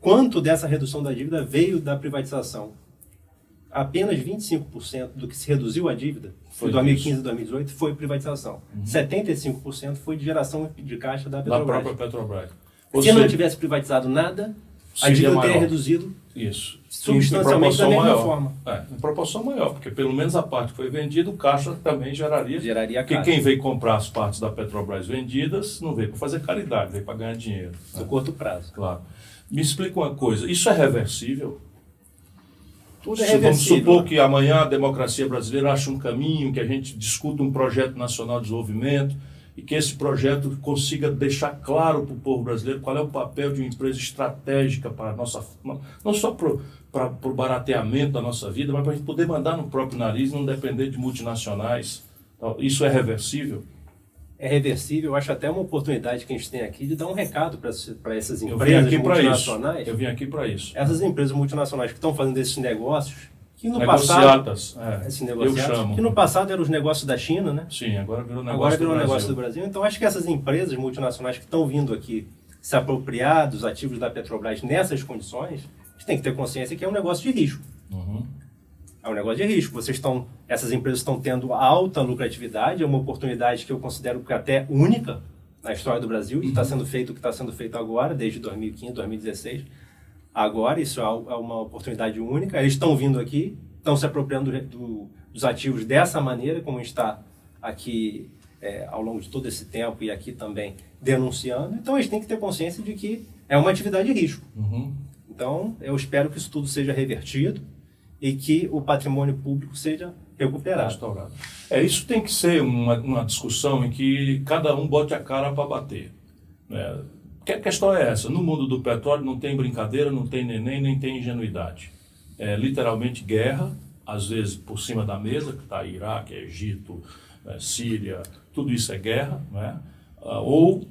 Quanto dessa redução da dívida veio da privatização? Apenas 25% do que se reduziu a dívida de 2015 a 2018 foi privatização. 75% foi de geração de caixa da Petrobras. Da própria Petrobras. Se não tivesse privatizado nada, a dívida teria reduzido substancialmente da mesma forma. Em proporção maior, porque pelo menos a parte que foi vendida, o caixa também geraria porque caixa. Quem veio comprar as partes da Petrobras vendidas não veio para fazer caridade, veio para ganhar dinheiro. No curto prazo. Claro. Me explica uma coisa, isso é reversível? Tudo é reversível. Vamos supor que amanhã a democracia brasileira ache um caminho, que a gente discuta um projeto nacional de desenvolvimento e que esse projeto consiga deixar claro para o povo brasileiro qual é o papel de uma empresa estratégica para a nossa... Não só para o barateamento da nossa vida, mas para a gente poder mandar no próprio nariz e não depender de multinacionais. Isso é reversível? É reversível. Eu acho até uma oportunidade que a gente tem aqui de dar um recado para essas empresas multinacionais. Eu vim aqui para isso. Essas empresas multinacionais que estão fazendo esses negócios, que no negociatas, passado, que no passado eram os negócios da China, né? Sim, agora virou negócio do Brasil. Então acho que essas empresas multinacionais que estão vindo aqui se apropriar dos ativos da Petrobras nessas condições, a gente tem que ter consciência que é um negócio de risco. É um negócio de risco. Essas empresas estão tendo alta lucratividade, é uma oportunidade que eu considero que até única na história do Brasil, e está sendo feito o que está sendo feito agora, desde 2015, 2016. Agora, isso é uma oportunidade única. Eles estão vindo aqui, estão se apropriando dos ativos dessa maneira, como a gente está aqui ao longo de todo esse tempo e aqui também denunciando. Então, a gente tem que ter consciência de que é uma atividade de risco. Então, eu espero que isso tudo seja revertido e que o patrimônio público seja recuperado. Restaurado. Isso tem que ser uma discussão em que cada um bote a cara para bater. Porque a questão é essa, no mundo do petróleo não tem brincadeira, não tem neném, nem tem ingenuidade. É literalmente guerra, às vezes por cima da mesa, que está Iraque, Egito, Síria, tudo isso é guerra, ou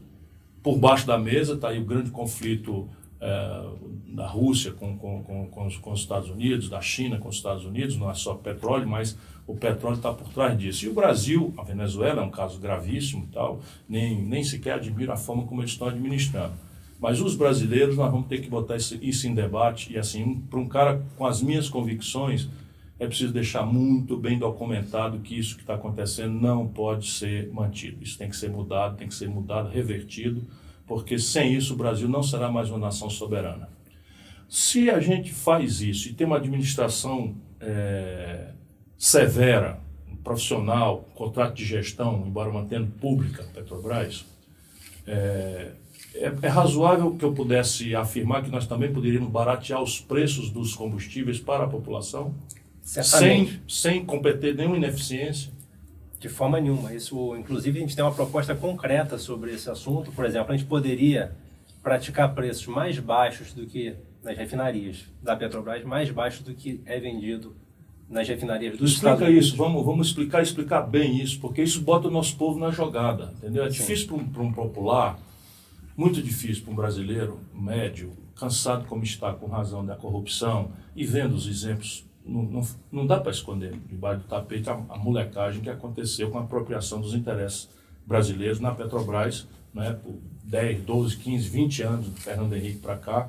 por baixo da mesa está aí o grande conflito da Rússia com os Estados Unidos, da China com os Estados Unidos, não é só petróleo, mas o petróleo está por trás disso. E o Brasil, a Venezuela é um caso gravíssimo, tal, nem sequer admiro a forma como eles estão administrando. Mas os brasileiros, nós vamos ter que botar isso em debate, e assim, para um cara com as minhas convicções, é preciso deixar muito bem documentado que isso que está acontecendo não pode ser mantido. Isso tem que ser mudado, revertido, porque sem isso o Brasil não será mais uma nação soberana. Se a gente faz isso e tem uma administração severa, profissional, contrato de gestão, embora mantendo pública a Petrobras, é razoável que eu pudesse afirmar que nós também poderíamos baratear os preços dos combustíveis para a população, sem cometer nenhuma ineficiência? De forma nenhuma. Isso, inclusive, a gente tem uma proposta concreta sobre esse assunto. Por exemplo, a gente poderia praticar preços mais baixos do que nas refinarias da Petrobras, mais baixos do que é vendido nas refinarias dos Estados Unidos. Explica isso, vamos explicar bem isso, porque isso bota o nosso povo na jogada, entendeu? É difícil para um popular, muito difícil para um brasileiro médio, cansado como está com razão da corrupção e vendo os exemplos. Não dá para esconder debaixo do tapete a molecagem que aconteceu com a apropriação dos interesses brasileiros na Petrobras, por 10, 12, 15, 20 anos, do Fernando Henrique para cá.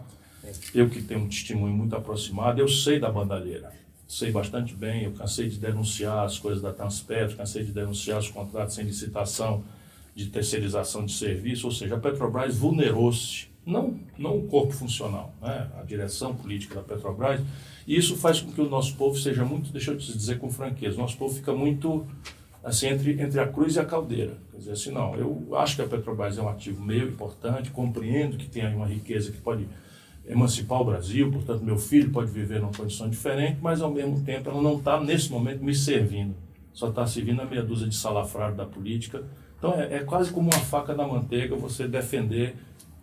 Eu que tenho um testemunho muito aproximado, eu sei da bandalheira, sei bastante bem, eu cansei de denunciar as coisas da Transpetro, cansei de denunciar os contratos sem licitação, de terceirização de serviço, ou seja, a Petrobras vulnerou-se, não o corpo funcional, a direção política da Petrobras, e isso faz com que o nosso povo seja muito, deixa eu te dizer com franqueza, o nosso povo fica muito assim, entre a cruz e a caldeira. Quer dizer assim, não, eu acho que a Petrobras é um ativo meio importante, compreendo que tem aí uma riqueza que pode emancipar o Brasil, portanto meu filho pode viver numa condição diferente, mas ao mesmo tempo ela não está nesse momento me servindo, só está servindo a meia dúzia de salafrário da política Então é quase como uma faca na manteiga você defender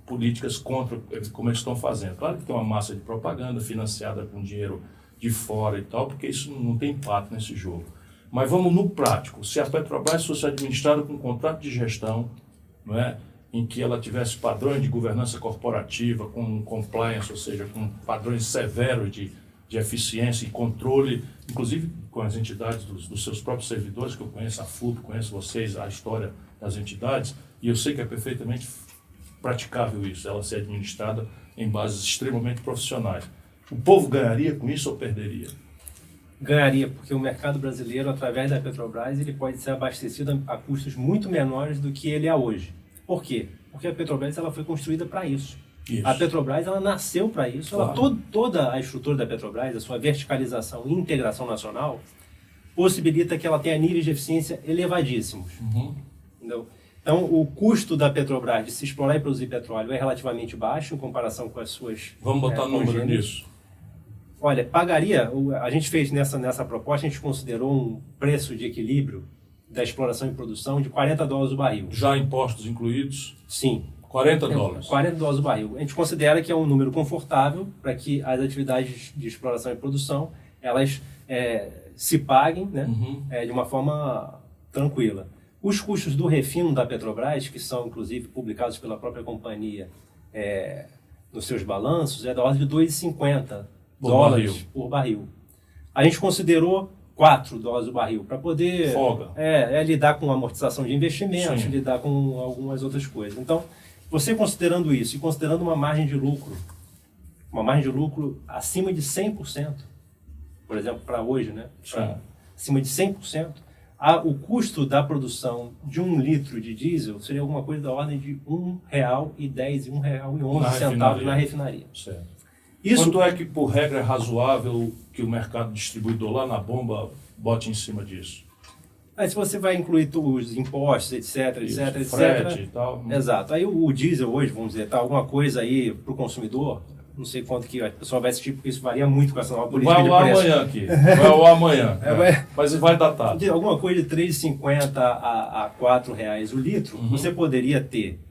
políticas contra, como eles estão fazendo. Claro que tem uma massa de propaganda financiada com dinheiro de fora e tal, porque isso não tem impacto nesse jogo. Mas vamos no prático. Se a Petrobras fosse administrada com um contrato de gestão, não é, em que ela tivesse padrões de governança corporativa, com compliance, ou seja, com padrões severos de eficiência e controle, inclusive com as entidades dos seus próprios servidores, que eu conheço a FUP, conheço vocês, a história das entidades, e eu sei que é perfeitamente praticável isso, ela ser administrada em bases extremamente profissionais. O povo ganharia com isso ou perderia? Ganharia, porque o mercado brasileiro, através da Petrobras, ele pode ser abastecido a custos muito menores do que ele é hoje. Por quê? Porque a Petrobras ela foi construída para isso. A Petrobras ela nasceu para isso. Claro. Toda a estrutura da Petrobras, a sua verticalização e integração nacional, possibilita que ela tenha níveis de eficiência elevadíssimos. Entendeu? Então, o custo da Petrobras de se explorar e produzir petróleo é relativamente baixo em comparação com as suas... Vamos botar número nisso. Olha, pagaria... A gente fez nessa proposta, a gente considerou um preço de equilíbrio da exploração e produção de $40 o barril. Já impostos incluídos? Sim. $40? $40 o barril. A gente considera que é um número confortável para que as atividades de exploração e produção elas se paguem, né, de uma forma tranquila. Os custos do refino da Petrobras, que são inclusive publicados pela própria companhia nos seus balanços, é da ordem de $2,50 por barril. A gente considerou $4 o barril para poder lidar com amortização de investimentos, lidar com algumas outras coisas. Então, você considerando isso e considerando uma margem de lucro acima de 100%, por exemplo, para hoje, né? Acima de 100%, o custo da produção de 1 litro de diesel seria alguma coisa da ordem de R$1,10 e R$1,11 na refinaria. Certo. Quanto é que, por regra, é razoável que o mercado distribuidor lá na bomba bote em cima disso? Aí se você vai incluir os impostos, etc, frete e tal. Exato. Aí o diesel hoje, vamos dizer, tá alguma coisa aí para o consumidor, não sei quanto que a pessoa vai assistir, porque isso varia muito com essa nova política de preço. Vai amanhã aqui. Vai amanhã. Mas vai datar. Alguma coisa de R$3,50 a R$4 o litro, você poderia ter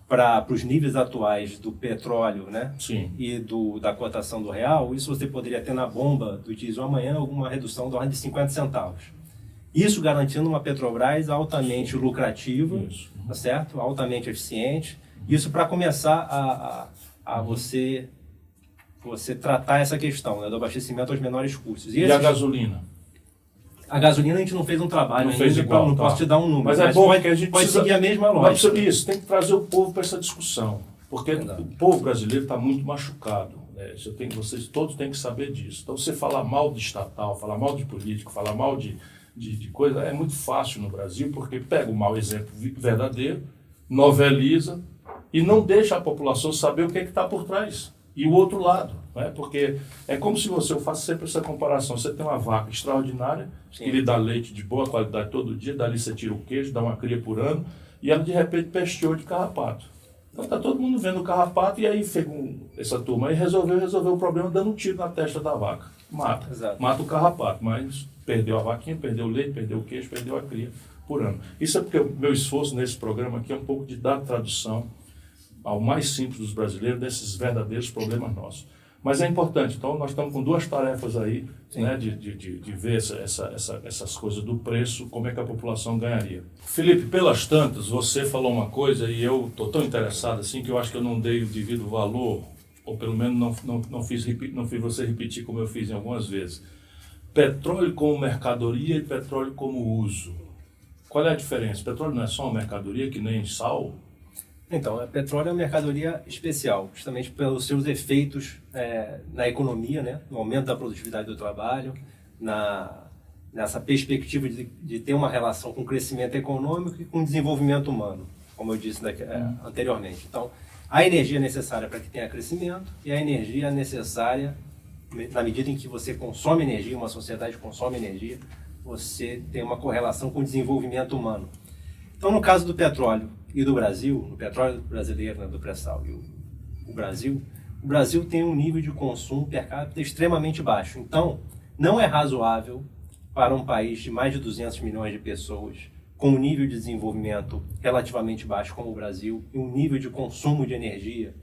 para os níveis atuais do petróleo, né? Sim. E da cotação do real, isso você poderia ter na bomba do diesel amanhã alguma redução da ordem de 50 centavos. Isso garantindo uma Petrobras altamente lucrativa, tá certo? Altamente eficiente. Isso para começar a você tratar essa questão, né, do abastecimento aos menores custos. E a gasolina? A gasolina a gente não fez um trabalho ainda, não posso te dar um número. Mas é bom que a gente pode seguir a mesma lógica. Isso, tem que trazer o povo para essa discussão. Porque o povo brasileiro está muito machucado. Né? Vocês todos têm que saber disso. Então, você falar mal de estatal, falar mal de político, falar mal de coisa, é muito fácil no Brasil, porque pega o mau exemplo verdadeiro, noveliza e não deixa a população saber o que está por trás. E o outro lado, né? Porque é como se eu faço sempre essa comparação, você tem uma vaca extraordinária, que lhe dá leite de boa qualidade todo dia, dali você tira o queijo, dá uma cria por ano, e ela de repente pesteou de carrapato. Então está todo mundo vendo o carrapato, e aí essa turma aí resolveu o problema dando um tiro na testa da vaca. Mata o carrapato, mas perdeu a vaquinha, perdeu o leite, perdeu o queijo, perdeu a cria por ano. Isso é porque o meu esforço nesse programa aqui é um pouco de dar tradução ao mais simples dos brasileiros desses verdadeiros problemas nossos. Mas é importante, então nós estamos com duas tarefas aí, né, de ver essas coisas do preço, como é que a população ganharia. Felipe, pelas tantas, você falou uma coisa e eu estou tão interessado assim que eu acho que eu não dei o devido valor, ou pelo menos não fiz você repetir como eu fiz em algumas vezes. Petróleo como mercadoria e petróleo como uso. Qual é a diferença? Petróleo não é só uma mercadoria que nem sal? Então, petróleo é uma mercadoria especial, justamente pelos seus efeitos na economia, né? No aumento da produtividade do trabalho, nessa perspectiva de ter uma relação com o crescimento econômico e com o desenvolvimento humano, como eu disse anteriormente. Então, a energia necessária para que tenha crescimento e a energia necessária, na medida em que você consome energia, uma sociedade consome energia, você tem uma correlação com o desenvolvimento humano. Então, no caso do petróleo e do Brasil, no petróleo brasileiro, né, do pré-sal e o Brasil tem um nível de consumo per capita extremamente baixo. Então, não é razoável para um país de mais de 200 milhões de pessoas com um nível de desenvolvimento relativamente baixo como o Brasil e um nível de consumo de energia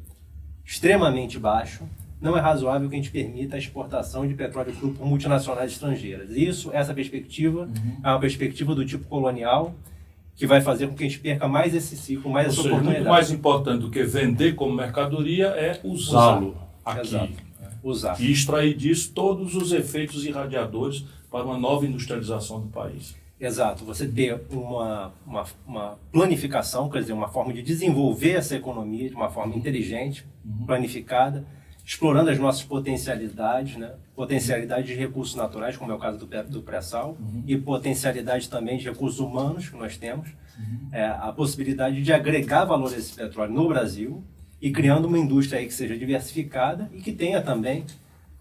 extremamente baixo, não é razoável que a gente permita a exportação de petróleo cru por multinacionais estrangeiras. Essa perspectiva é uma perspectiva do tipo colonial, que vai fazer com que a gente perca mais esse ciclo, mais essa oportunidade. Muito mais importante do que vender como mercadoria é usá-lo aqui. Exato. Usar. E extrair disso todos os efeitos irradiadores para uma nova industrialização do país. Exato. Você ter uma planificação, quer dizer, uma forma de desenvolver essa economia de uma forma inteligente, planificada, explorando as nossas potencialidades, né? Potencialidade de recursos naturais, como é o caso do pré-sal, e potencialidade também de recursos humanos que nós temos, a possibilidade de agregar valor a esse petróleo no Brasil e criando uma indústria aí que seja diversificada e que tenha também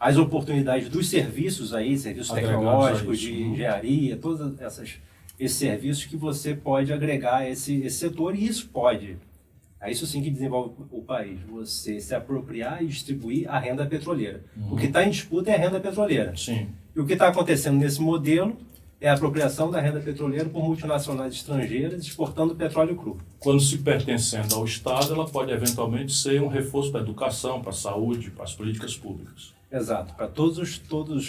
as oportunidades dos serviços aí, serviços tecnológicos, de engenharia, todos esses serviços que você pode agregar a esse setor, e isso pode. É isso sim que desenvolve o país, você se apropriar e distribuir a renda petroleira. O que está em disputa é a renda petroleira. Sim. E o que está acontecendo nesse modelo é a apropriação da renda petroleira por multinacionais estrangeiras exportando petróleo cru. Quando se pertencendo ao Estado, ela pode eventualmente ser um reforço para a educação, para a saúde, para as políticas públicas. Exato, para todos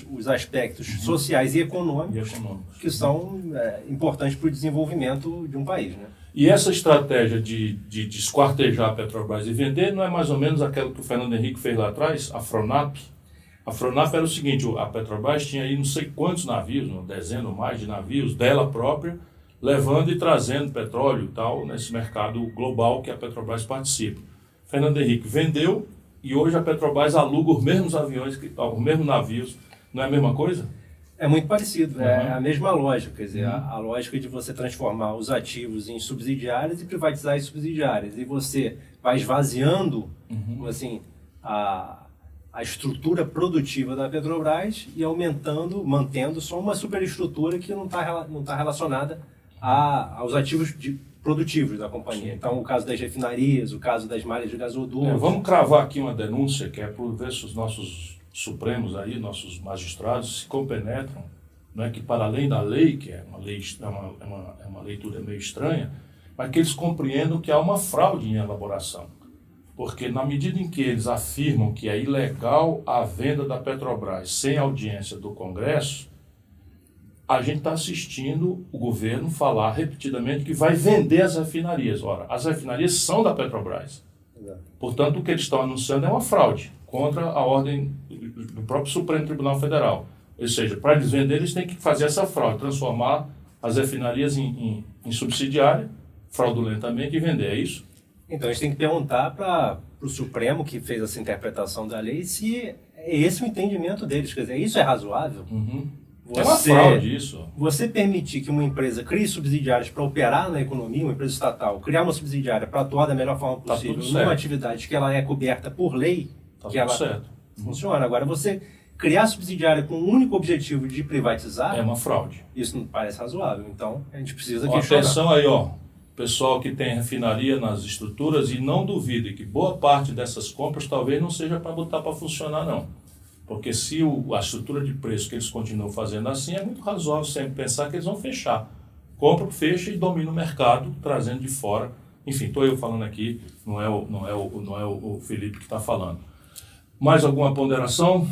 os aspectos sociais e econômicos que são importantes para o desenvolvimento de um país, né? E essa estratégia de esquartejar a Petrobras e vender não é mais ou menos aquela que o Fernando Henrique fez lá atrás, a Fronap? A Fronap era o seguinte, a Petrobras tinha aí não sei quantos navios, uma dezena ou mais de navios dela própria, levando e trazendo petróleo e tal, nesse mercado global que a Petrobras participa. Fernando Henrique vendeu e hoje a Petrobras aluga os mesmos aviões, os mesmos navios. Não é a mesma coisa? É muito parecido, é a mesma lógica, quer dizer, a lógica de você transformar os ativos em subsidiárias e privatizar as subsidiárias. E você vai esvaziando assim, a estrutura produtiva da Petrobras e mantendo só uma superestrutura que não está relacionada aos ativos produtivos da companhia. Então, o caso das refinarias, o caso das malhas de gasoduto. Vamos cravar aqui uma denúncia, que é por ver se os nossos supremos aí, nossos magistrados se compenetram, né, que para além da lei, que é uma leitura meio estranha, mas que eles compreendam que há uma fraude em elaboração. Porque na medida em que eles afirmam que é ilegal a venda da Petrobras sem audiência do Congresso, a gente está assistindo o governo falar repetidamente que vai vender as refinarias. Ora, as refinarias são da Petrobras. Portanto, o que eles estão anunciando é uma fraude contra a ordem do próprio Supremo Tribunal Federal. Ou seja, para eles venderem, eles têm que fazer essa fraude, transformar as refinarias em subsidiária, fraudulentamente, e vender, é isso? Então, a gente tem que perguntar para o Supremo, que fez essa interpretação da lei, se é esse o entendimento deles. Quer dizer, isso é razoável? É uma fraude isso. Você permitir que uma empresa crie subsidiárias para operar na economia, uma empresa estatal, criar uma subsidiária para atuar da melhor forma possível numa atividade que ela é coberta por lei, que ela funciona. Agora, você criar subsidiária com o único objetivo de privatizar... É uma fraude. Isso não parece razoável. Então, a gente precisa questionar. Atenção aí, pessoal que tem refinaria nas estruturas, e não duvide que boa parte dessas compras talvez não seja para botar para funcionar, não. Porque se a estrutura de preço que eles continuam fazendo assim, é muito razoável sempre pensar que eles vão fechar. Compra, fecha e domina o mercado, trazendo de fora. Enfim, estou eu falando aqui, não é o Felipe que está falando. Mais alguma ponderação?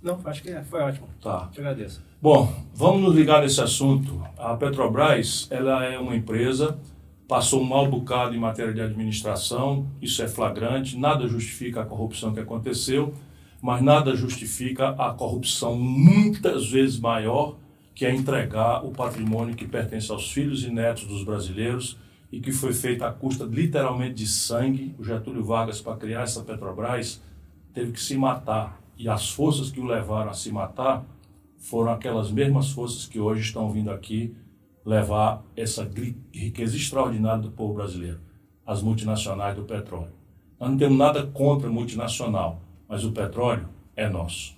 Não, acho que foi ótimo. Tá. Te agradeço. Bom, vamos nos ligar nesse assunto. A Petrobras, ela é uma empresa, passou um mau bocado em matéria de administração, isso é flagrante, nada justifica a corrupção que aconteceu, mas nada justifica a corrupção muitas vezes maior, que é entregar o patrimônio que pertence aos filhos e netos dos brasileiros e que foi feita à custa literalmente de sangue. O Getúlio Vargas, para criar essa Petrobras, teve que se matar. E as forças que o levaram a se matar foram aquelas mesmas forças que hoje estão vindo aqui levar essa riqueza extraordinária do povo brasileiro, as multinacionais do petróleo. Nós não temos nada contra multinacional, mas o petróleo é nosso.